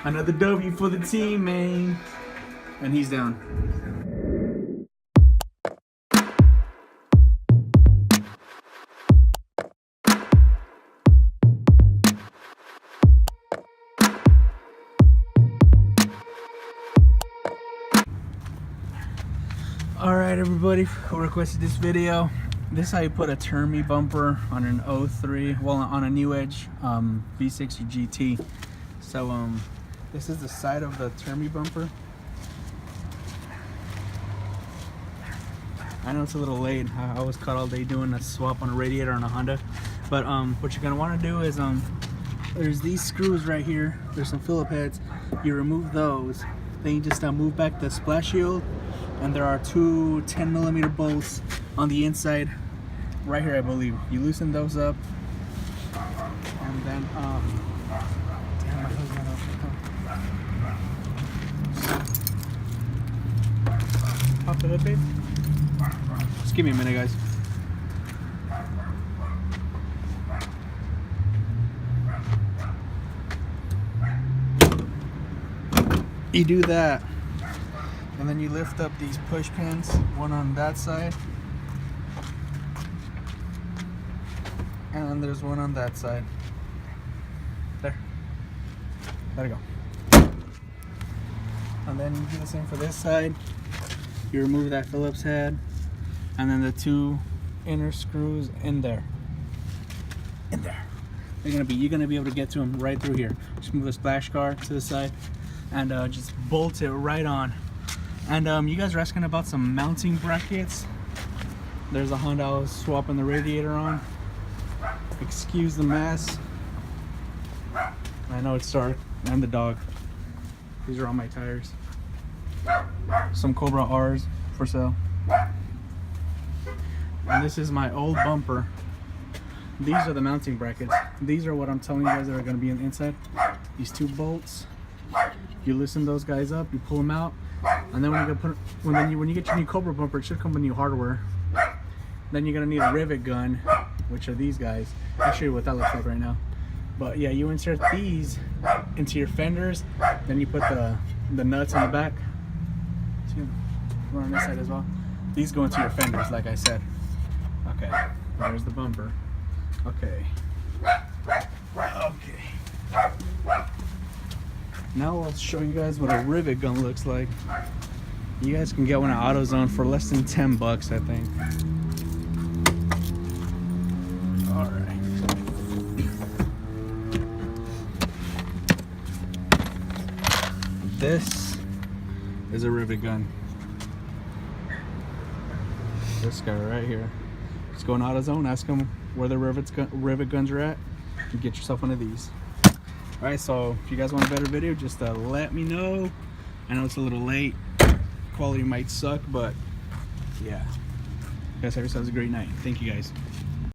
Another W for the team, man. And he's down. Alright everybody, who requested this video. This is how you put a termi bumper on an 03, well on a Newedge V60 GT. So this is the side of the termi bumper. I know it's a little late. I was caught all day doing a swap on a radiator on a Honda. But what you're gonna want to do is there's these screws right here. There's some Phillip heads. You remove those. Then you just move back the splash shield. And there are two 10mm bolts on the inside, right here, I believe. You loosen those up, and then damn, my hose went off. Pop the hood, babe. Just give me a minute, guys. You do that. And then you lift up these push pins, one on that side, and then there's one on that side. There. There you go. And then you do the same for this side. You remove that Phillips head, and then the two inner screws in there. In there. You're gonna be able to get to them right through here. Just move the splash guard to the side, and just bolt it right on. And you guys are asking about some mounting brackets. There's a Honda I was swapping the radiator on. Excuse the mess. I know it's dark. And the dog. These are all my tires. Some Cobra R's for sale. And this is my old bumper. These are the mounting brackets. These are what I'm telling you guys that are going to be on the inside. These two bolts. You loosen those guys up. You pull them out. And then when you get your new Cobra bumper, it should come with new hardware. Then you're gonna need a rivet gun, which are these guys. I'll show you what that looks like right now. But yeah, you insert these into your fenders. Then you put the nuts in the back. Run on this side as well. These go into your fenders, like I said. Okay, there's the bumper. Okay. Okay. Now I'll show you guys what a rivet gun looks like. You guys can get one at AutoZone for less than 10 bucks, I think. Alright. This is a rivet gun. This guy right here. Just go in AutoZone, ask them where the rivet guns are at, and get yourself one of these. Alright, so if you guys want a better video, just let me know. I know it's a little late. Quality might suck, but yeah. You guys have yourselves a great night. Thank you guys.